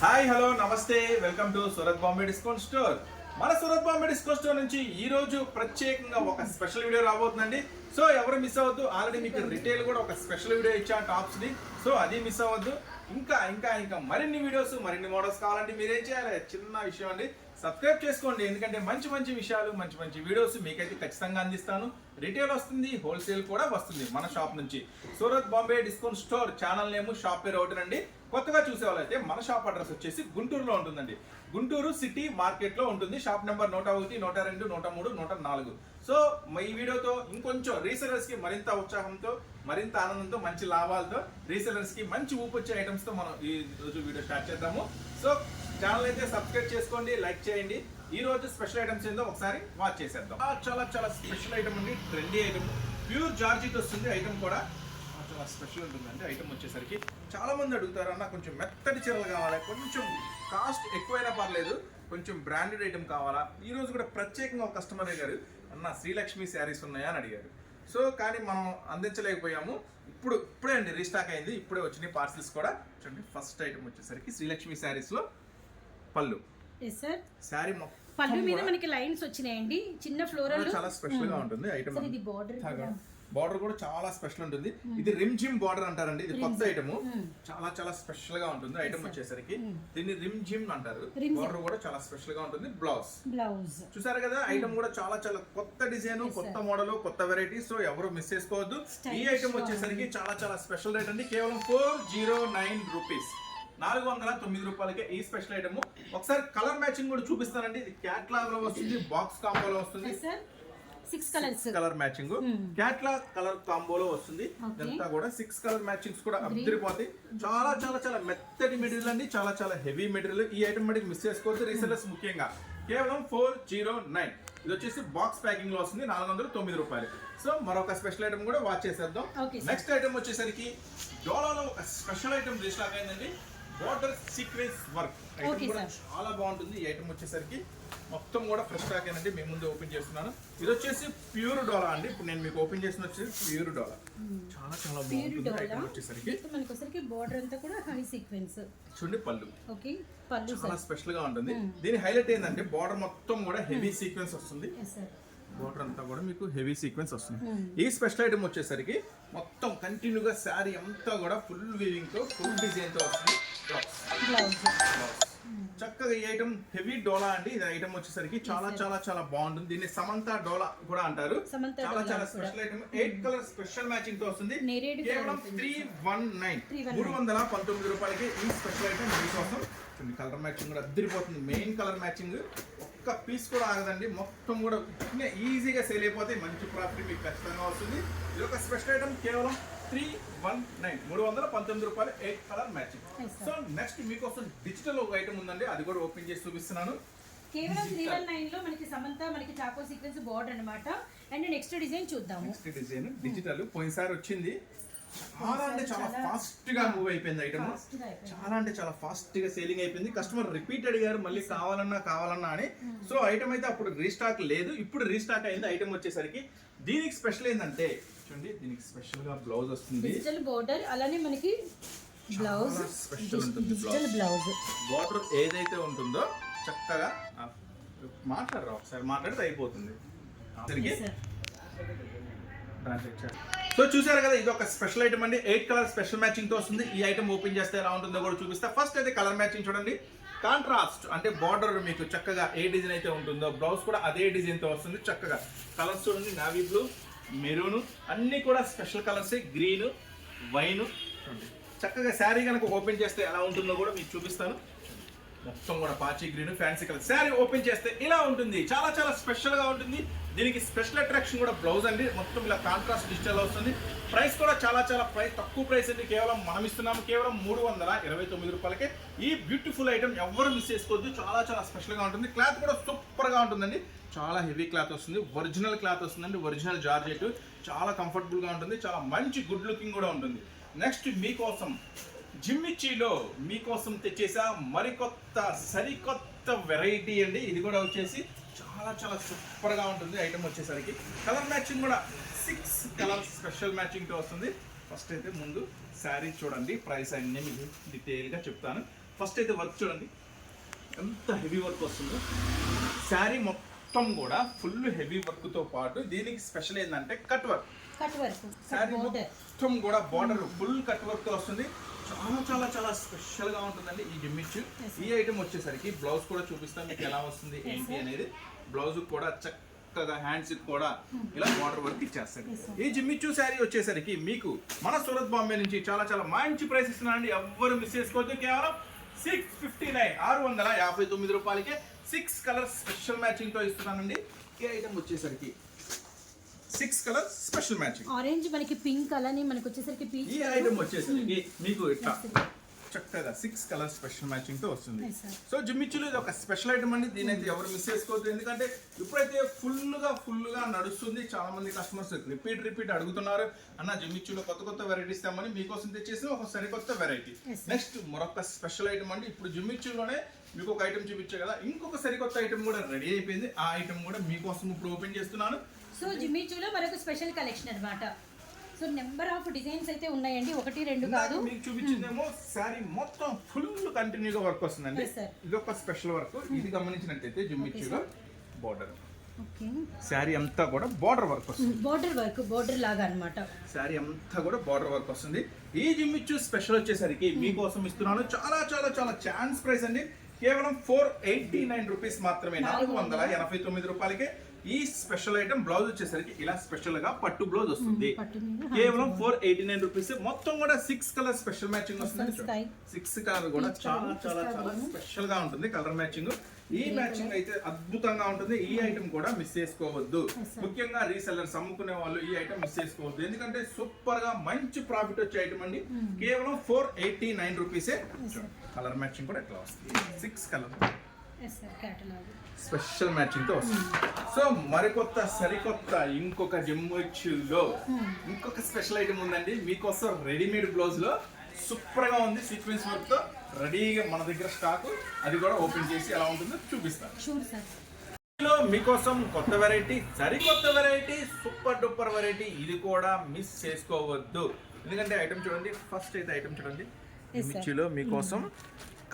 Hi hello నమస్తే welcome to Surat Bombay discount store. మన Surat Bombay discount store నుంచి ఈ రోజు ప్రత్యేకంగా ఒక స్పెషల్ వీడియో రాబోతుందండి. సో ఎవరు మిస్ అవ్వద్దు. ఆల్రెడీ మీకు రిటైల్ కూడా ఒక స్పెషల్ వీడియో ఇచ్చా టాప్స్ ని. సో అది మిస్ అవ్వద్దు. ఇంకా మరిన్ని వీడియోస్ మరిన్ని మోడల్స్ కావాలంటే మీరేం చేయాలి, చిన్న విషయం అండి, సబ్స్క్రైబ్ చేసుకోండి. ఎందుకంటే మంచి విషయాలు మంచి వీడియోస్ మీకైతే ఖచ్చితంగా అందిస్తాను. రిటైల్ వస్తుంది, హోల్సేల్ కూడా వస్తుంది మన షాప్ నుంచి. Surat Bombay discount store channel name, shop పేరు ఒకటినండి. కొత్తగా చూసే వాళ్ళైతే మన షాప్ అడ్రస్ వచ్చేసి గుంటూరులో ఉంటుందండి. గుంటూరు సిటీ మార్కెట్ లో ఉంటుంది. Shop number 101, 102, 103, 104. సో ఈ వీడియోతో ఇంకొంచెం రీసెలర్స్ కి మరింత ఉత్సాహంతో, మరింత ఆనందంతో, మంచి లాభాలతో, రీసెలర్స్ కి మంచి ఊపొచ్చే ఐటమ్స్ తో మనం ఈ రోజు వీడియో స్టార్ట్ చేద్దాము. సో ఛానల్ అయితే సబ్స్క్రైబ్ చేసుకోండి, లైక్ చేయండి. ఈ రోజు స్పెషల్ ఐటమ్స్ ఏందో ఒకసారి వాచ్ చేసేద్దాం. చాలా స్పెషల్ ఐటమ్ అండి, ట్రెండీ ఐటమ్, ప్యూర్ జార్జిట్ వస్తుంది. ఐటమ్ కూడా చాలా స్పెషల్ ఉంటుందండి. ఐటమ్ వచ్చేసరికి చాలా మంది అడుగుతారు, అన్న కొంచెం మెత్తటి చీరలు కావాలి, కొంచెం కాస్ట్ ఎక్కువైనా పర్లేదు, కొంచెం బ్రాండెడ్ ఐటమ్ కావాలా. ఈ రోజు కూడా ప్రత్యేకంగా ఒక కస్టమర్ అడిగారు, అన్న శ్రీలక్ష్మి శారీస్ ఉన్నాయా అని అడిగారు. సో కానీ మనం అందించలేకపోయాము. ఇప్పుడే అండి రీస్టాక్ అయింది, ఇప్పుడే వచ్చినాయి పార్సిల్స్ కూడా. చూడండి, ఫస్ట్ ఐటమ్ వచ్చేసరికి శ్రీలక్ష్మి శారీస్ లో పళ్ళు. శారీ పళ్ళు మీద మనకి లైన్స్ వచ్చినాయండి, చిన్న ఫ్లోరల్, చాలా స్పెషల్ గా ఉంటుంది ఐటమ్. ఇది బార్డర్ కూడా చాలా స్పెషల్ ఉంటుంది. ఇది రిమ్ జిమ్ బార్డర్ అంటారండి. ఇది కొత్త ఐటమ్, చాలా స్పెషల్ గా ఉంటుంది ఐటమ్ వచ్చేసరికి. దీన్ని రిమ్ జిమ్ అంటారు. బార్డర్ కూడా చాలా స్పెషల్ గా ఉంటుంది. బ్లౌజ్ చూసారు కదా, ఐటమ్ కూడా చాలా కొత్త డిజైన్, కొత్త మోడల్, కొత్త వెరైటీ. సో ఎవరు మిస్ చేసుకోవద్దు. ఈ ఐటమ్ వచ్చేసరికి చాలా స్పెషల్ రేట్ అండి. కేవలం 409 రూపీస్, 409 రూపాయలకే ఈ స్పెషల్ ఐటమ్. ఒకసారి కలర్ మ్యాచింగ్ కూడా చూపిస్తానండి. ఇది క్యాట్లాగ్ లో వస్తుంది, బాక్స్ కాంబోలో వస్తుంది. 6 colours colour matching catalogue colour కాంబోలో వస్తుంది. ఇదంతా కూడా 6 కలర్ మ్యాచింగ్స్ కూడా అద్దరిపోతాయి. చాలా మెత్తటి మెటీరియల్ అండి, చాలా హెవీ మెటీరియల్. ఈ ఐటమ్ మటుకు మిస్ చేసుకోవద్దు రీసెలర్స్ ముఖ్యంగా. కేవలం 409. ఇది వచ్చేసి బాక్స్ ప్యాకింగ్ లో వస్తుంది, 409 రూపాయలు. సో మరొక స్పెషల్ ఐటమ్ కూడా వాచ్ చేసేద్దాం. నెక్స్ట్ ఐటమ్ వచ్చేసరికి డోలాలో ఒక స్పెషల్ ఐటమ్ రీస్టాక్ అయిందండి. బార్డర్ సీక్వెన్స్ వర్క్ ఐటమ్ కూడా చాలా బాగుంటుంది. ఈ ఐటమ్ వచ్చేసరికి మొత్తం కూడా ఫ్రెష్ ప్యాక్ అయినండి. మేము ముందు ఓపెన్ చేస్తున్నాను. ఇది వచ్చేసి ప్యూర్ డోలా అండి. ఇప్పుడు నేను మీకు ఓపెన్ చేసిన వచ్చేసి ప్యూర్ డోలా. చాలా బాగుంటుంది ఐటమ్ వచ్చేసరికి. మనకి బార్డర్ అంతా కూడా హై సీక్వెన్స్. చూడండి పళ్ళు, పళ్ళు చాలా స్పెషల్ గా ఉంటుంది. దీని హైలైట్ ఏంటంటే బార్డర్ మొత్తం కూడా హెవీ సీక్వెన్స్ వస్తుంది. బార్డర్ అంతా కూడా మీకు హెవీ సీక్వెన్స్ వస్తుంది. ఈ స్పెషల్ ఐటమ్ వచ్చేసరికి మొత్తం కంటిన్యూగా శారీ అంతా కూడా ఫుల్ వీవింగ్ తో, ఫుల్ డిజైన్ తో వస్తుంది. చక్కగా ఈ ఐటమ్ హెవీ డోలా అండి. ఇది ఐటమ్ వచ్చేసరికి చాలా బాగుంటుంది. దీన్ని సమంత డోలా కూడా అంటారు. చాలా special item. 8 colour special matching తో వస్తుంది. కేవలం 319, 319 రూపాయలకి ఈ స్పెషల్ ఐటమ్ మీకోసం. కలర్ మ్యాచింగ్ కూడా అద్దరిపోతుంది. మెయిన్ కలర్ మ్యాచింగ్ ఒక్క పీస్ కూడా ఆగదండి. మొత్తం కూడా ఈజీగా సేల్ అయిపోతే మంచి ప్రాఫిట్ మీకు ఖచ్చితంగా వస్తుంది. ఇది ఒక స్పెషల్ ఐటమ్. కేవలం 319, 319 రూపాయలు, 8 కలర్ మ్యాచింగ్. సో నెక్స్ట్ మీకోసం డిజిటల్ ఒక ఐటమ్ ఉందండి, అది కూడా ఓపెన్ చేసి చూపిస్తున్నాను. కేవలం 319 లో మనకి సమంత, మనకి చాకో సీక్వెన్స్ బోర్డర్ అన్నమాట. అండ్ నెక్స్ట్ డిజైన్ చూద్దాము. నెక్స్ట్ డిజైన్ డిజిటల్ పోయినసారి వచ్చింది. చాలా ఫాస్ట్ గా మూవ్ అయిపోయింది ఐటమ్. చాలా ఫాస్ట్ గా సేలింగ్ అయిపోయింది. కస్టమర్ రిపీట్ అడిగారు మళ్ళీ కావాలన్నా అని. సో ఐటమ్ అయితే అప్పుడు రీస్టాక్ లేదు, ఇప్పుడు రీస్టాక్ అయింది. ఐటమ్ వచ్చేసరికి దీనికి స్పెషల్ ఏంటంటే చూడండి, దీనికి స్పెషల్ గా బ్లౌజ్ వస్తుంది. డిజిటల్ బోర్డర్, అలానే మనకి బ్లౌజ్ స్పెషల్ ఉంటుంది. బ్లౌజ్ బోర్డర్ ఏదైతే ఉంటుందో చక్కగా మాట్లాడరా, ఒకసారి మాట్లాడితే అయిపోతుంది. సో చూసారు కదా, ఇది ఒక స్పెషల్ ఐటమ్ అండి. 8 కలర్ స్పెషల్ మ్యాచింగ్ తో వస్తుంది. ఈ ఐటమ్ ఓపెన్ చేస్తే ఎలా ఉంటుందో కూడా చూపిస్తా. ఫస్ట్ అయితే కలర్ మ్యాచింగ్ చూడండి. కాంట్రాస్ట్ అంటే బార్డర్ మీకు చక్కగా ఏ డిజైన్ అయితే ఉంటుందో బ్లౌజ్ కూడా అదే డిజైన్ తో వస్తుంది. చక్కగా కలర్స్ చూడండి, నావీ బ్లూ, మెరూన్, అన్ని కూడా స్పెషల్ కలర్స్. గ్రీన్, వైన్ చూడండి. చక్కగా శారీ కనుక ఓపెన్ చేస్తే ఎలా ఉంటుందో కూడా మీకు చూపిస్తాను. మొత్తం కూడా పాచి green, fancy colour. Sari open చేస్తే ఇలా ఉంటుంది. చాలా స్పెషల్ గా ఉంటుంది. దీనికి స్పెషల్ అట్రాక్షన్ కూడా బ్లౌజ్ అండి. మొత్తం ఇలా కాంట్రాస్ట్ డిజిటల్ వస్తుంది. ప్రైస్ కూడా చాలా ప్రైస్ తక్కువ ప్రైస్ అండి. కేవలం మనం ఇస్తున్నాము కేవలం 329 రూపాయలకే ఈ బ్యూటిఫుల్ ఐటమ్. ఎవరు మిస్ చేసుకోవద్దు. చాలా స్పెషల్ గా ఉంటుంది. క్లాత్ కూడా సూపర్ గా ఉంటుందండి. చాలా హెవీ క్లాత్ వస్తుంది. ఒరిజినల్ క్లాత్ వస్తుందండి, ఒరిజినల్ జార్జెట్. చాలా కంఫర్టబుల్ గా ఉంటుంది. చాలా మంచి గుడ్ లుకింగ్ కూడా ఉంటుంది. నెక్స్ట్ మీకోసం జిమ్మిచ్చీలో మీకోసం తెచ్చేసా సరికొత్త వెరైటీ అండి. ఇది కూడా వచ్చేసి చాలా సూపర్ గా ఉంటుంది ఐటమ్ వచ్చేసరికి. కలర్ మ్యాచింగ్ కూడా 6 కలర్ స్పెషల్ మ్యాచింగ్ తో వస్తుంది. ఫస్ట్ అయితే ముందు శారీ చూడండి, ప్రైస్ అన్ని మీకు డీటెయిల్ గా చెప్తాను. ఫస్ట్ అయితే వర్క్ చూడండి ఎంత హెవీ వర్క్ వస్తుందో. శారీ మొత్తం కూడా ఫుల్ హెవీ వర్క్తో పాటు దీనికి స్పెషల్ ఏంటంటే కట్ వర్క్. శారీ మొత్తం కూడా బార్డర్ ఫుల్ కట్ వర్క్తో వస్తుంది. చాలా చాలా చాలా స్పెషల్గా ఉంటుందండి ఈ జిమ్మిచ్చు. ఈ ఐటమ్ వచ్చేసరికి బ్లౌజ్ కూడా చూపిస్తాను మీకు ఎలా వస్తుంది ఏంటి అనేది. బ్లౌజ్ కూడా చక్కగా హ్యాండ్స్ కూడా ఇలా బార్డర్ వర్క్ ఇచ్చేస్తాడు. ఈ జిమ్మిచ్చు శారీ వచ్చేసరికి మీకు మన సూరత్ బాంబే నుంచి చాలా చాలా మంచి ప్రైస్ ఇస్తున్నానండి. ఎవ్వరు మిస్ చేసుకోవద్దు. కేవలం 659 659 రూపాయలకే 6 కలర్స్ స్పెషల్ మ్యాచింగ్ తో ఇస్తున్నానండి. ఈ ఐటమ్ వచ్చేసరికి 6 కలర్స్ స్పెషల్ మ్యాచింగ్. ఆరెంజ్ మనకి పింక్ అలానే మనకి వచ్చేసరికి పీచ్. ఈ ఐటమ్ వచ్చేసరికి మీకు ఇట్లా చక్కగా 6 కలర్స్ స్పెషల్ మ్యాచింగ్ తో వస్తుంది. సో జిమ్మిచ్చులు ఇది ఒక స్పెషల్ ఐటమ్ అండి. దీని అయితే ఎవరు మిస్ చేసుకోవద్దు. ఎందుకంటే ఇప్పుడైతే ఫుల్ గా నడుస్తుంది. చాలా మంది కస్టమర్స్ రిపీట్ అడుగుతున్నారు. అన్న జిమ్మిచ్చులో కొత్త కొత్త వెరైటీస్ తెమ్మని మీకోసం తెచ్చేసి ఒక సరికొత్త వెరైటీ. నెక్స్ట్ మరొక స్పెషల్ ఐటమ్ అండి. ఇప్పుడు జిమ్మిచ్చులోనే మీకు ఒక ఐటమ్ చూపించే కదా, ఇంకొక సరికొత్త ఐటమ్ కూడా రెడీ అయిపోయింది. ఆ ఐటమ్ కూడా మీకోసం ఇప్పుడు ఓపెన్ చేస్తున్నాను. సో జిమ్మిచ్చులో మరొక స్పెషల్ కలెక్షన్ అన్నమాట. సో నెంబర్ ఆఫ్ డిజైన్స్ అయితే ఉన్నాయండి, 1 2 కాదు. మీకు చూపించిందేమో శారీ మొత్తం ఫుల్ కంటిన్యూగా వర్క్ వస్తుందండి. ఇది ఒక స్పెషల్ వర్క్. ఇది గమనించినట్టయితే జిమ్మిచ్చులో బార్డర్ శారీ అంతా కూడా బార్డర్ వర్క్ వస్తుంది. బార్డర్ లాగా అన్నమాట. శారీ అంతా కూడా బార్డర్ వర్క్ వస్తుంది. ఈ జిమ్మిచ్చు స్పెషల్ వచ్చేసరికి మీకోసం ఇస్తున్నాను చాలా చాలా చాలా ఛాన్స్ ప్రైస్ అండి. కేవలం 489 రూపీస్ మాత్రమే, 489 రూపాయలకే ఈ స్పెషల్ ఐటమ్. బ్లౌజ్ వచ్చేసరికి ఇలా స్పెషల్ గా పట్టు బ్లౌజ్ వస్తుంది. కేవలం 489 రూపీస్. మొత్తం కూడా 6 కలర్ స్పెషల్ మ్యాచింగ్ వస్తుంది. 6 కలర్ కూడా చాలా చాలా చాలా స్పెషల్ గా ఉంటుంది కలర్ మ్యాచింగ్. ఈ మ్యాచింగ్ అయితే అద్భుతంగా ఉంటుంది. ఈ ఐటమ్ కూడా మిస్ చేసుకోవద్దు. ముఖ్యంగా రీసెల్లర్స్ అమ్ముకునే వాళ్ళు ఈ ఐటమ్ మిస్ చేసుకోవద్దు. ఎందుకంటే సూపర్ గా మంచి ప్రాఫిట్ వచ్చే ఐటమ్ అండి. కేవలం 489 రూపీసే. కలర్ మ్యాచింగ్ కూడా ఎట్లా వస్తుంది, 6 కలర్ స్పెషల్ మ్యాచింగ్ తో వస్తుంది. సో మరికొత్త సరికొత్త ఇంకొక జిమ్మిచ్చులో ఇంకొక స్పెషల్ ఐటమ్ ఉందండి మీకోసం. రెడీమేడ్ బ్లౌజ్ లో సూపర్ గా ఉంది, సీక్వెన్స్ వర్క్ తో రెడీగా మన దగ్గర స్టాక్. అది కూడా ఓపెన్ చేసి ఎలా ఉంటుందో చూపిస్తాను. మీకోసం కొత్త వెరైటీ, సరికొత్త వెరైటీ, సూపర్ డూపర్ వెరైటీ. ఇది కూడా మిస్ చేసుకోవద్దు. ఎందుకంటే ఐటమ్ చూడండి, ఫస్ట్ అయితే ఐటమ్ చూడండి. జిమ్మిచ్చులో మీకోసం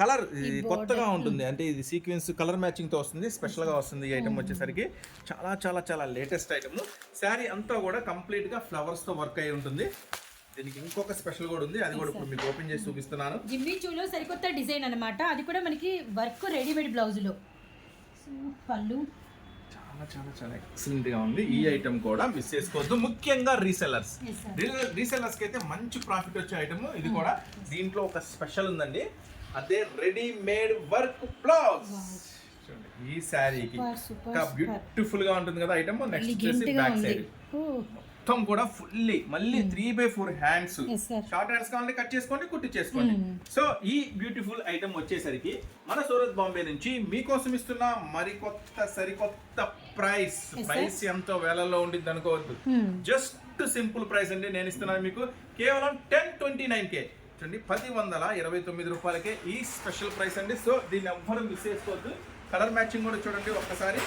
కలర్ కొత్తగా ఉంటుంది. అంటే ఇది సీక్వెన్స్ కలర్ మ్యాచింగ్ తో వస్తుంది, స్పెషల్ గా వస్తుంది. ఈ ఐటమ్ వచ్చేసరికి చాలా చాలా చాలా లేటెస్ట్ ఐటమ్. శారీ అంతా కూడా కంప్లీట్ గా ఫ్లవర్స్ తో వర్క్ అయి ఉంటుంది. దీనికి ఇంకొక స్పెషల్ కూడా ఉంది, అది కూడా ఇప్పుడు మీకు ఓపెన్ చేసి చూపిస్తున్నాను. జిమ్మిచ్చులో సరికొత్త డిజైన్ అన్నమాట. అది కూడా మనకి వర్క్ రెడీమేడ్ బ్లౌజ్ లో పళ్ళు చాలా చాలా చాలా ఎక్సలెంట్ గా ఉంది. ఈ ఐటమ్ కూడా మిస్ చేసుకోవద్దు. ముఖ్యంగా రీసెల్లర్స్ కి అయితే మంచి ప్రాఫిట్ వచ్చే ఐటమ్ ఇది కూడా. దీంట్లో ఒక స్పెషల్ ఉందండి, అదే రెడీమేడ్ వర్క్ బ్లౌజ్. ఈ శారీకి బ్యూటిఫుల్ గా ఉంటుంది కదా ఐటమ్. నెక్స్ట్ వచ్చేసి బ్యాక్ సైడ్ మొత్తం కూడా ఫుల్లీ మళ్ళీ 3/4 హ్యాండ్స్. షార్ట్ హ్యాండ్స్ కావాలంటే కట్ చేసుకోండి, కుట్టి చేసుకోండి. సో ఈ బ్యూటిఫుల్ ఐటమ్ వచ్చేసరికి మన సూరత్ బాంబే నుంచి మీకోసం ఇస్తున్న మరికొత్త సరికొత్త ప్రైస్ ఎంతో వేలల్లో ఉండిద్ది అనుకోవద్దు. జస్ట్ సింపుల్ ప్రైస్ అండి. నేను ఇస్తున్నాను మీకు కేవలం 1029K చూడండి, 1029 రూపాయలకే ఈ స్పెషల్ ప్రైస్ అండి. సో దీన్ని ఎవ్వరూ మిస్ చేసుకోవద్దు. కలర్ మ్యాచింగ్ కూడా చూడండి ఒక్కసారి.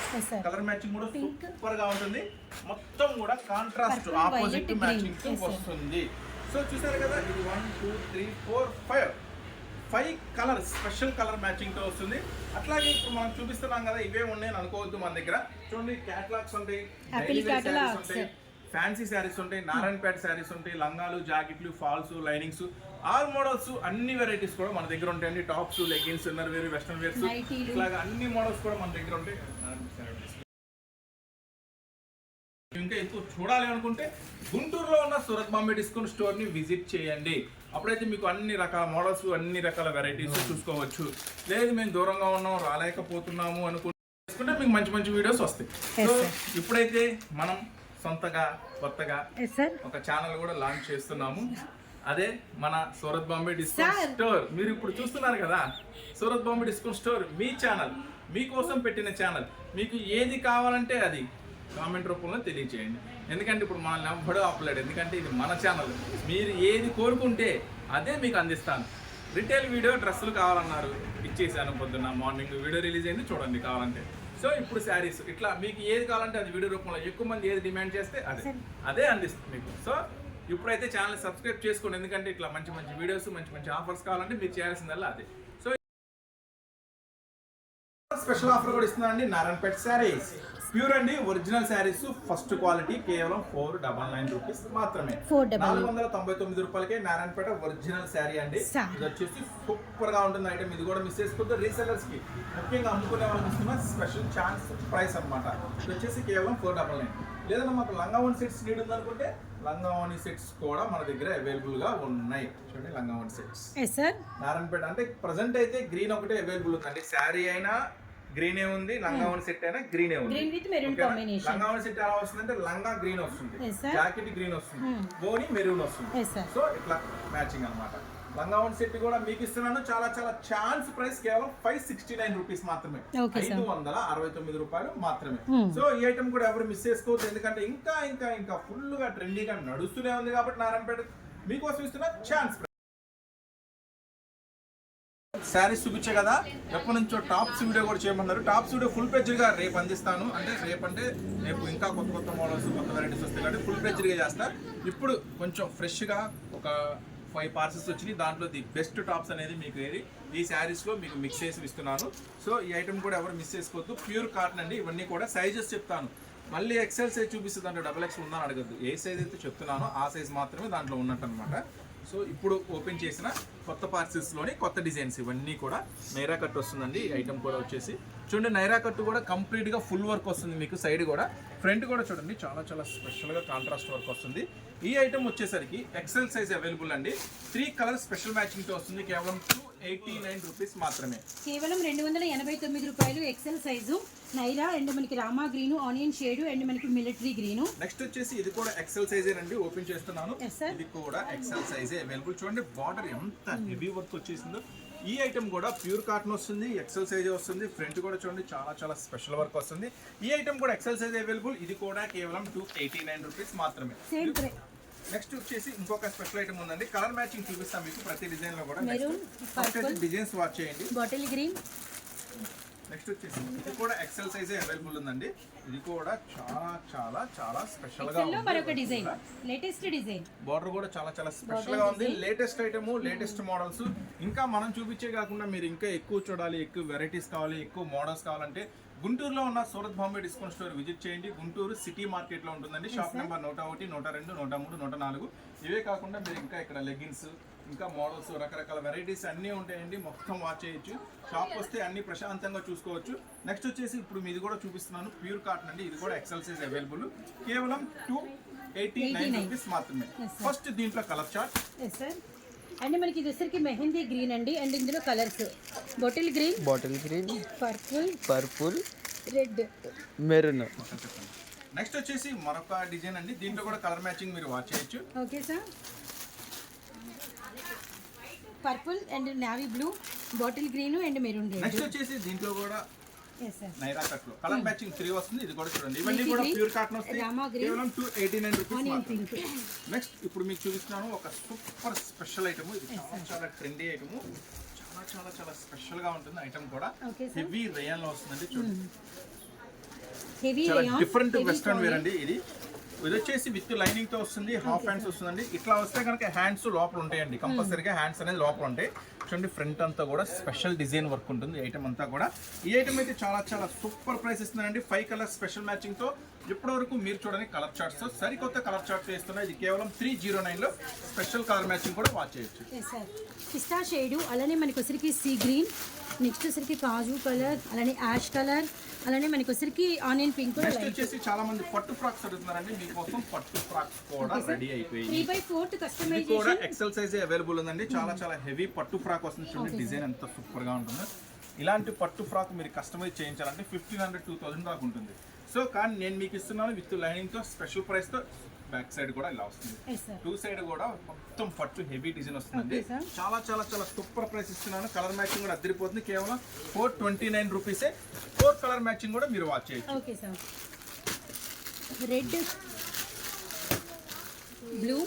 కలర్ మ్యాచింగ్ కూడా సూపర్ గా ఉంటుంది. మొత్తం కూడా కాంట్రాస్ట్ ఆపోజిట్ మ్యాచింగ్ తో వస్తుంది. సో చూసారు కదా, ఇది 1 2 3 4 5 కలర్ స్పెషల్ కలర్ మ్యాచింగ్ తో వస్తుంది. అట్లాగే ఇప్పుడు మనం చూపిస్తున్నాం కదా, ఇవే ఉన్నాయని అనుకోవద్దు. మన దగ్గర చూడండి క్యాటలాగ్స్ ఉంటాయి, ఫ్యాన్సీ శారీస్ ఉంటాయి, నారాయణపేట శారీస్ ఉంటాయి, లంగాలు, జాకెట్లు, ఫాల్స్, లైనింగ్స్, ఆల్ మోడల్స్ అన్ని వెరైటీస్ కూడా మన దగ్గర ఉంటాయండి. Tops, leggings, inner wear, western wears, ఇట్లాగా అన్ని మోడల్స్ కూడా మన దగ్గర ఉంటాయి. ఇంకా ఎక్కువ చూడాలి అనుకుంటే గుంటూరులో ఉన్న సూరత్ బాంబే డిస్కౌంట్ స్టోర్ ని విజిట్ చేయండి. అప్పుడైతే మీకు అన్ని రకాల మోడల్స్, అన్ని రకాల వెరైటీస్ చూసుకోవచ్చు. లేదు మేము దూరంగా ఉన్నాం, రాలేకపోతున్నాము అనుకుంటే మీకు మంచి మంచి వీడియోస్ వస్తాయి. సో ఇప్పుడైతే మనం సొంతగా కొత్తగా ఒక ఛానల్ కూడా లాంచ్ చేస్తున్నాము. అదే మన సూరత్ బాంబే డిస్కౌంట్ స్టోర్. మీరు ఇప్పుడు చూస్తున్నారు కదా, సూరత్ బాంబే డిస్కౌంట్ స్టోర్ మీ ఛానల్, మీకోసం పెట్టిన ఛానల్. మీకు ఏది కావాలంటే అది కామెంట్ రూపంలో తెలియచేయండి. ఎందుకంటే ఇప్పుడు మనల్ని ఎవ్వడూ ఆపలేడు, ఎందుకంటే ఇది మన ఛానల్. మీరు ఏది కోరుకుంటే అదే మీకు అందిస్తాను. రిటైల్ వీడియో డ్రెస్సులు కావాలన్నారు, ఇచ్చేసాను. పొద్దున్న మార్నింగ్ వీడియో రిలీజ్ అయింది, చూడండి కావాలంటే. సో ఇప్పుడు శారీస్, ఇట్లా మీకు ఏది కావాలంటే అది వీడియో రూపంలో, ఎక్కువ మంది ఏది డిమాండ్ చేస్తే అదే అందిస్తుంది మీకు. సో ఇప్పుడైతే ఛానల్ సబ్స్క్రైబ్ చేసుకోండి, ఎందుకంటే ఇట్లా మంచి మంచి వీడియోస్, మంచి మంచి ఆఫర్స్ కావాలంటే మీరు చేయాల్సిందల్లా అదే. స్పెషల్ ఆఫర్ కూడా ఇస్తున్నానండి. నారాయణపేట శారీస్ ప్యూర్ అండి, ఒరిజినల్ శారీస్ ఫస్ట్ క్వాలిటీ కేవలం 499 రూపీస్ మాత్రమే. 499 రూపాయలకే నారాయణపేట ఒరిజినల్ శారీ అండి. ఇది వచ్చేసి సూపర్ గా ఉంటుంది ఐటమ్. ఇది కూడా మిస్ చేసుకోవద్దు. రీసెలర్స్ కి ముఖ్యంగా అమ్ముకునే వాళ్ళకి ఇస్తున్న స్పెషల్ ఛాన్స్ ప్రైస్ అన్నమాట. ఇది వచ్చేసి కేవలం 499. లేదన్నా మాకు లంగావోని సెట్స్ నీడ్ ఉందనుకుంటే లంగావోని సెట్స్ కూడా మన దగ్గర అవైలబుల్ గా ఉన్నాయి. చూడండి లంగావోని సెట్స్ నారాయణపేట అంటే ప్రజెంట్ అయితే గ్రీన్ ఒకటే అవైలబుల్ ఉందండి. శారీ అయినా గ్రీనే ఉంది, లంగావోని సెట్ అయినా గ్రీనే ఉంది. లంగావోని సెట్ ఎలా వస్తుందంటే లంగా గ్రీన్ వస్తుంది, జాకెట్ గ్రీన్ వస్తుంది, బోని మెరూన్ వస్తుంది. సో ఇట్లా మ్యాచింగ్ అన్నమాట. లంగావోని సెట్ కూడా మీకు ఇస్తున్నాను. చాలా చాలా ఛాన్స్ ప్రైస్ కేవలం 569 రూపీస్ మాత్రమే, 569 రూపాయలు మాత్రమే. సో ఈ ఐటమ్ కూడా ఎవరు మిస్ చేసుకోవద్దు, ఎందుకంటే ఇంకా ఇంకా ఇంకా ఫుల్ గా ట్రెండీగా నడుస్తూనే ఉంది కాబట్టి నారాయణపేట మీకోసం ఇస్తున్న ఛాన్స్. శారీస్ చూపించే కదా, ఎప్పటి నుంచో టాప్స్ వీడియో కూడా చేయమన్నారు. టాప్స్ వీడియో ఫుల్ పేజ్గా రేపు అందిస్తాను. అంటే రేపు ఇంకా కొత్త కొత్త మోడల్స్, కొత్త వెరైటీస్ వస్తాయి కాబట్టి ఫుల్ పేజ్గా చేస్తా. ఇప్పుడు కొంచెం ఫ్రెష్గా ఒక 5 పార్సెల్స్ వచ్చినాయి. దాంట్లో ది బెస్ట్ టాప్స్ అనేది మీకు ఈ శారీస్లో మీకు మిక్స్ చేసి ఇస్తున్నాను. సో ఈ ఐటమ్ కూడా ఎవరు మిస్ చేసుకోవద్దు. ప్యూర్ కాటన్ అండి. ఇవన్నీ కూడా సైజెస్ చెప్తాను. మళ్ళీ ఎక్సెల్ సైజ్ చూపిస్తుంది, దాంట్లో XXL ఉందని అడగద్దు. ఏ సైజ్ అయితే చెప్తున్నానో ఆ సైజ్ మాత్రమే దాంట్లో ఉన్నట్టు అనమాట. సో ఇప్పుడు ఓపెన్ చేసిన కొత్త పార్సిల్స్లోని కొత్త డిజైన్స్ ఇవన్నీ కూడా నైరా కట్ వస్తుందండి. ఈ ఐటమ్ కూడా వచ్చేసి చూడండి, నైరా కట్ కూడా కంప్లీట్గా ఫుల్ వర్క్ వస్తుంది మీకు. సైడ్ కూడా ఫ్రంట్ కూడా చూడండి చాలా చాలా స్పెషల్గా కాంట్రాస్ట్ వర్క్ వస్తుంది. ఈ ఐటమ్ వచ్చేసరికి XL సైజ్ అవైలబుల్ అండి. 3 కలర్ స్పెషల్ మ్యాచింగ్తో వస్తుంది. కేవలం 289 రూపీస్ మాత్రమే, కేవలం 289 రూపాయలు. XL సైజు నైరా అండ్ మనకి Rama green, onion shade and మనకి మిలిటరీ గ్రీన్. నెక్స్ట్ వచ్చేసి ఇది కూడా XL సైజే అండి. ఓపెన్ చేస్తున్నాను. ఇది కూడా XL సైజే అవైలబుల్. చూడండి బార్డర్ ఎంత హెవీ వర్క్ వచ్చేసిందో. ఈ ఐటమ్ కూడా ప్యూర్ కాటన్ వస్తుంది, XL సైజ్ వస్తుంది. ఫ్రంట్ కూడా చూడండి చాలా చాలా స్పెషల్ వర్క్ వస్తుంది. ఈ ఐటమ్ కూడా XL సైజ్ అవైలబుల్. ఇది కూడా కేవలం 289 రూపీస్ మాత్రమే. నెక్స్ట్ వచ్చేసి ఇంకొక స్పెషల్ ఐటమ్ ఉందండి. కలర్ మ్యాచింగ్ చూపిస్తాం మీకు ప్రతి డిజైన్ లో కూడా. డిజైన్స్ వాచ్ చేయండి. Bottle green. నెక్స్ట్ వచ్చేసి ఇది కూడా XL సైజే అవైలబుల్ ఉందండి. ఇది కూడా చాలా చాలా చాలా స్పెషల్ గా ఉంది. మరొక డిజైన్, లేటెస్ట్ డిజైన్. బార్డర్ కూడా చాలా చాలా స్పెషల్ గా ఉంది. Latest item, latest models. ఇంకా మనం చూపించే కాకుండా మీరు ఇంకా ఎక్కువ చూడాలి, ఎక్కువ వెరైటీస్ కావాలి, ఎక్కువ మోడల్స్ కావాలంటే గుంటూరులో ఉన్న Surat Bombay discount store visit చేయండి. గుంటూరు సిటీ మార్కెట్ లో ఉంటుందండి. Shop number 101, 102, 103, 104. ఇవే కాకుండా మీరు ఇంకా ఇక్కడ లెగ్గిన్స్, ఇంకా మోడల్స్, రకరకాల వెరైటీస్ అన్నీ ఉంటాయండి. మొత్తం వాచ్ చేయొచ్చు. షాప్ వస్తే అన్ని ప్రశాంతంగా చూసుకోవచ్చు. నెక్స్ట్ వచ్చేసి ఇప్పుడు మీది కూడా చూపిస్తున్నాను. ప్యూర్ కాటన్ అండి. ఇది కూడా XL సైజ్ అవైలబుల్. కేవలం 289 రూపీస్ మాత్రమే. ఫస్ట్ దీంట్లో కలర్ చార్ట్. అండ్ మనకి ఇది వచ్చరికి మెహందీ గ్రీన్ అండి. అండ్ ఇందులో colours bottle green, purple, red, maroon. Next వచ్చేసి మరొక డిజైన్ అండి. దీంట్లో కూడా కలర్ మ్యాచింగ్ మీరు వాచ్ చేయొచ్చు. Okay sir. Purple and navy blue, bottle green and maroon red. Next వచ్చేసి దీంట్లో కూడా నైరా కట్ లో కలర్ మ్యాచింగ్ 3 వస్తుంది. ఇది కూడా చూడండి. ఇవన్నీ కూడా ప్యూర్ కాటన్ వస్తాయి. కేవలం 289 రూపీస్. నెక్స్ట్ ఇప్పుడు మీకు చూపిస్తున్నాను ఒక సూపర్ స్పెషల్ ఐటమ్. ఇది చాలా చాలా ట్రెండీ ఐటమ్. చాలా చాలా చాలా స్పెషల్ గా ఉంటుంది ఐటమ్ కూడా. హెవీ రేయన్ లో వస్తుందండి. చూడండి చాలా డిఫరెంట్ వెస్టర్న్ వేర్ అండి. ఇది వచ్చేసి విత్ లైనింగ్ తో వస్తుంది. హాఫ్ హ్యాండ్స్ వస్తుందండి. ఇట్లా వస్తే కనుక హ్యాండ్స్ లోపల ఉంటాయండి. కంపల్సరీగా హ్యాండ్స్ అనేది లోపల ఉంటాయి. చూడండి ఫ్రంట్ అంతా కూడా స్పెషల్ డిజైన్ వర్క్ ఉంటుంది ఐటమ్ అంతా కూడా. ఈ ఐటమ్ అయితే చాలా చాలా సూపర్ ప్రైస్ ఇస్తున్నారండి. 5 కలర్ స్పెషల్ మ్యాచింగ్ తో. ఇప్పటి వరకు మీరు చూడండి కలర్ చార్ట్స్ తో సరికొత్త కలర్ చార్ట్స్ వేస్తున్నాయి. ఇది కేవలం 309 లో స్పెషల్ కలర్ మ్యాచింగ్ కూడా వాచ్ చేయొచ్చు. పిస్తా షేడ్, అలానే మనకి వచ్చరికి సీ గ్రీన్, నెక్స్ట్ వచ్చరికి కాజు కలర్, అలానే యాష్ కలర్, అలానే మనకి వచ్చరికి ఆనియన్ పింక్. నెక్స్ట్ వచ్చేసి చాలా మంది పట్టు ఫ్రాక్స్ అడుగుతున్నారండి. మీకోసం పట్టు ఫ్రాక్స్ కూడా రెడీ అయిపోయి 3/4 కస్టమైజేషన్. కూడా XL సైజ్ అవైలబుల్ ఉందండి. చాలా చాలా హెవీ పట్టు ఫ్రాక్ వస్తుంది. చూడండి డిజైన్ ఎంత సూపర్ గా ఉంటుందో. ఇలాంటి పట్టు ఫ్రాక్ మీరు కస్టమైజ్ చేయించాలంటే 1500-2000 దాకా ఉంటుంది. సో కానీ నేను మీకు ఇస్తున్నాను విత్ లైనింగ్ తో స్పెషల్ ప్రైస్ తో. బ్యాక్ సైడ్ కూడా ఇలా వస్తుంది. 2 సైడ్ కూడా మొత్తం పట్టు హెవీ డిజైన్ వస్తుంది. చాలా చాలా చాలా సూపర్ ప్రైస్ ఇస్తున్నాను. కలర్ మ్యాచింగ్ కూడా అదిరిపోతుంది. కేవలం 429 రూపీసే. 4 కలర్ మ్యాచింగ్ కూడా మీరు వాచ్ చేయొచ్చు. Okay sir. Red, blue,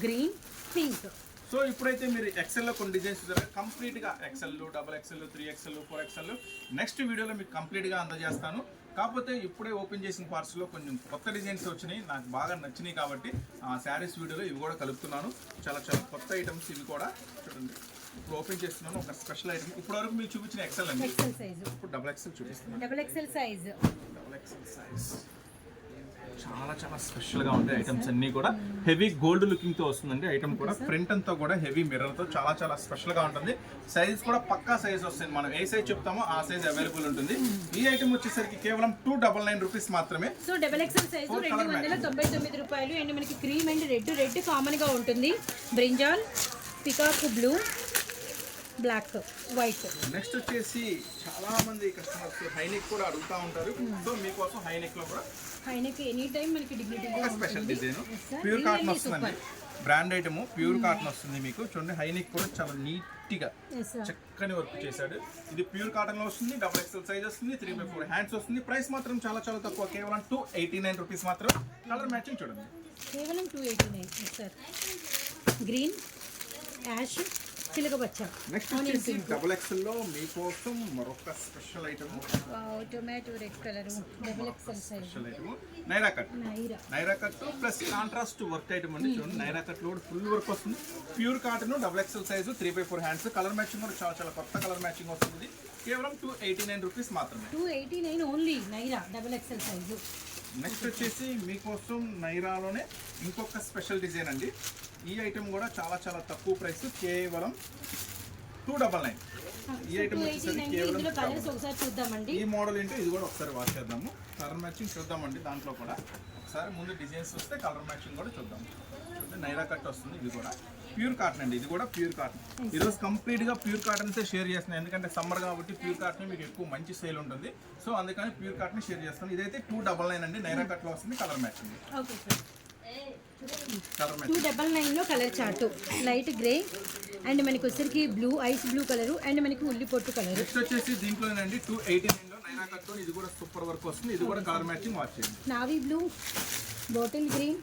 green, pink. So ఇప్పుడైతే మీరు XL లో కొన్ని డిజైన్స్ చూసారు. కంప్లీట్ గా XL, XXL, 3XL, 4XL next వీడియోలో మీకు కంప్లీట్ గా అందజేస్తాను. కాకపోతే ఇప్పుడే ఓపెన్ చేసిన పార్ట్స్లో కొంచెం కొత్త డిజైన్స్ వచ్చినాయి, నాకు బాగా నచ్చినాయి కాబట్టి ఆ శారీస్ వీడియోలో ఇవి కూడా కలుపుతున్నాను. చాలా చాలా కొత్త ఐటమ్స్ ఇవి కూడా చూడండి. ఇప్పుడు ఓపెన్ చేస్తున్నాను ఒక స్పెషల్ ఐటమ్ ఇప్పటి వరకు మీరు చూపించిన ఎక్సెల్ అండి ఎక్సెల్ సైజు, ఇప్పుడు డబుల్ ఎక్సెల్ చూపిస్తున్నాను double XL size. Double XL size చాలా చాలా స్పెషల్ గా ఉంటాయి ఐటమ్స్ అన్ని కూడా హెవీ గోల్డ్ లుకింగ్ తో వస్తుందండి ఐటమ్ కూడా ప్రింట్ అంతా కూడా హెవీ మిర్రర్ తో చాలా చాలా స్పెషల్ గా ఉంటుంది సైజ్ కూడా పక్కా సైజ్ వస్తుంది మనం ఏ సైజ్ చెప్తామో ఆ సైజ్ అవైలబుల్ ఉంటుంది ఈ ఐటమ్ వచ్చేసరికి కేవలం 299 రూపీస్ మాత్రమే సో డబుల్ ఎక్సెల్ సైజు 299 రూపాయలు. అండ్ మనకి క్రీమ్ అండ్ రెడ్ కామన్ గా ఉంటుంది. Brinjal, peacock blue, black, white. Next వచ్చేసి చాలా మంది కస్టమర్స్ హైనెక్ కూడా అడుగుతా ఉంటారు సో మీకోసం హైనెక్ లో కూడా హైనెక్ ఎనీ టైం మనకి డిగ్నిటీగా ఒక special design sir. Pure cotton Really వస్తుందండి బ్రాండ్ ఐటమ్ ప్యూర్ కాటన్ వస్తుంది మీకు చూడండి హైనెక్ కూడా చాలా నీట్ గా Yes, sir. చక్కని వర్క్ చేశాడు ఇది ప్యూర్ కాటన్ లో వస్తుంది డబుల్ ఎక్స్ఎల్ సైజ్ వస్తుంది 3/4 హ్యాండ్స్ వస్తుంది ప్రైస్ మాత్రం చాలా చాలా తక్కువ కేవలం 289 రూపీస్ మాత్రం కలర్ మ్యాచింగ్ చూడండి కేవలం 289 సార్. గ్రీన్, యాష్, చిలకబచ్చ, నెక్స్ట్ వచ్చేసి డబుల్ ఎక్స్ఎల్ లో మీకోసం మరొక special item tomato red colour, double XL size, special item Naira cut Naira. Naira cut plus contrast work item అండి చూడండి నైరా కట్ లో ఫుల్ వర్క్ వస్తుంది pure cotton double XL size 3/4 hands colour matching కూడా చాలా చాలా కొత్త కలర్ మ్యాచింగ్ వస్తుంది కేవలం 289 రూపీస్ మాత్రమే 289 only Naira double XL size. Next వచ్చేసి మీకోసం నైరాలోనే ఇంకొక స్పెషల్ డిజైన్ అండి ఈ ఐటమ్ కూడా చాలా చాలా తక్కువ ప్రైస్ కేవలం 299 ఈ ఐటమ్ వచ్చేసరికి 289 కేవలం ఇందులో కలర్స్ ఒకసారి చూద్దామండి. ఈ మోడల్ ఏంటో ఇది కూడా ఒకసారి వాచ్ చేద్దాము కలర్ మ్యాచింగ్ చూద్దామండి దాంట్లో కూడా ఒకసారి ముందు డిజైన్స్ వస్తే కలర్ మ్యాచింగ్ కూడా చూద్దాం నైరా కట్ వస్తుంది ఇది కూడా ప్యూర్ కాటన్ అండి ఇది కూడా ప్యూర్ కాటన్ ఈరోజు కంప్లీట్ గా ప్యూర్ కాటన్ షేర్ చేస్తున్నాను ఎందుకంటే సమ్మర్ కాబట్టి ప్యూర్ కాటన్ మీకు ఎక్కువ మంచి సేల్ ఉంటుంది సో అందుకని ప్యూర్ కాటన్ షేర్ చేస్తాను ఇదైతే 299 అండి నైరా కట్ లో వస్తుంది colour matching okay sir. Colour matching 299 లో colour chart light grey and మనకి వచ్చరికి blue ice blue colour and మనకి ఉల్లి పొట్టు కలర్. నెక్స్ట్ వచ్చేసి దీంట్లోనండి 289 లో నైరా కట్ ఇది కూడా సూపర్ వర్క్ వస్తుంది ఇది కూడా కలర్ మ్యాచింగ్ వాచ్ చేయండి నావీ బ్లూ, బాటిల్ గ్రీన్,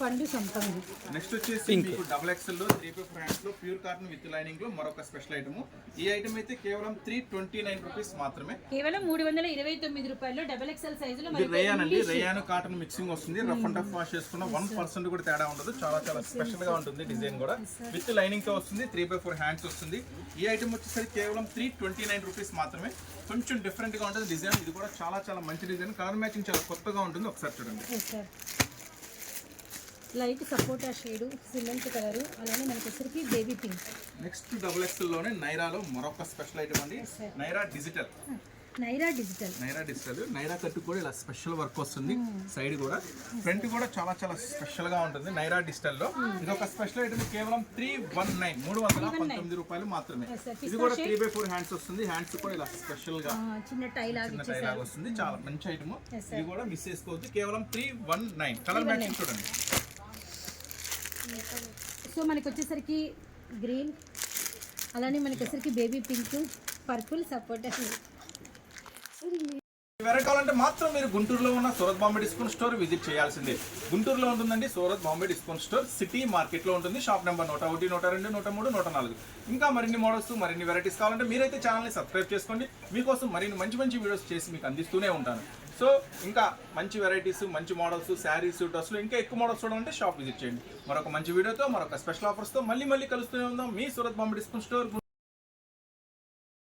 పండు సంపంగి. నెక్స్ట్ వచ్చేసి మీకు డబుల్ ఎక్స్ఎల్ లో 3/4 హ్యాండ్స్ లో ప్యూర్ కాటన్ విత్ లైనింగ్ లో మరొక స్పెషల్ ఐటమ్ ఈ ఐటమ్ అయితే కేవలం 329 రూపీస్ మాత్రమే కేవలం 329 రూపాయలు డబుల్ ఎక్స్ఎల్ సైజులో ఇది మనకి రేయాన్ అండి రేయాన్ కాటన్ మిక్సింగ్ వస్తుంది రఫ్ అండ్ టఫ్ వాష్ చేసుకున్న 1% కూడా తేడా ఉండదు చాలా చాలా స్పెషల్ గా ఉంటుంది డిజైన్ కూడా విత్ లైనింగ్ తో వస్తుంది 3/4 హ్యాండ్స్ వస్తుంది ఈ ఐటమ్ వచ్చేసరికి కేవలం 329 రూపీస్ మాత్రమే కొంచెం డిఫరెంట్ గా ఉంటుంది డిజైన్ ఇది కూడా చాలా చాలా మంచి డిజైన్ కలర్ మ్యాచింగ్ చాలా కొత్తగా ఉంటుంది ఒకసారి చూడండి లైట్ సపోటా షేడు, సిమెంట్ కలరు, అలానే మనకి వచ్చరికి baby pink. Next double XL లోనే నైరాలో మరొక స్పెషల్ ఐటమ్ అండి Naira digital Naira digital. Naira digital Naira కట్టు కూడా ఇలా స్పెషల్ వర్క్ వస్తుంది సైడ్ కూడా ఫ్రంట్ కూడా చాలా చాలా స్పెషల్ గా ఉంటుంది నైరా డిజిటల్ లో ఇది ఒక స్పెషల్ ఐటమ్ కేవలం 319 రూపాయలు మాత్రమే ఇది కూడా 3/4 హ్యాండ్స్ వస్తుంది హ్యాండ్స్ కూడా ఇలా స్పెషల్ గా చిన్న టై చిన్న టై లాగా వస్తుంది చాలా మంచి ఐటమ్ ఇది కూడా మిస్ చేసుకోవద్దు కేవలం 319 కలర్ మ్యాచింగ్ చూడండి సో మనకి వచ్చేసరికి గ్రీన్ అలానే మనకి వచ్చేసరికి బేబీ పింక్, పర్పుల్, సపోటా. వెరైటీ కావాలంటే మాత్రం మీరు గుంటూరులో ఉన్న Surat Bombay discount store visit చేయాల్సిందే గుంటూరులో ఉంటుందండి Surat Bombay discount store city market లో ఉంటుంది షాప్ నెంబర్ 101, 102, 103, 104 ఇంకా మరిన్ని మోడల్స్ మరిన్ని వెరైటీస్ కావాలంటే మీరైతే ఛానల్ని సబ్స్క్రైబ్ చేసుకోండి మీకోసం మరిన్ని మంచి మంచి వీడియోస్ చేసి మీకు అందిస్తూనే ఉంటాను సో ఇంకా మంచి వెరైటీస్ మంచి మోడల్స్ శారీస్ డ్రెస్సులు ఇంకా ఎక్కువ మోడల్స్ చూడాలంటే షాప్ విజిట్ చేయండి మరొక మంచి వీడియోతో మరొక స్పెషల్ ఆఫర్స్తో మళ్ళీ కలుస్తూనే ఉందాం మీ సూరత్ బాంబే డిస్కౌంట్ స్టోర్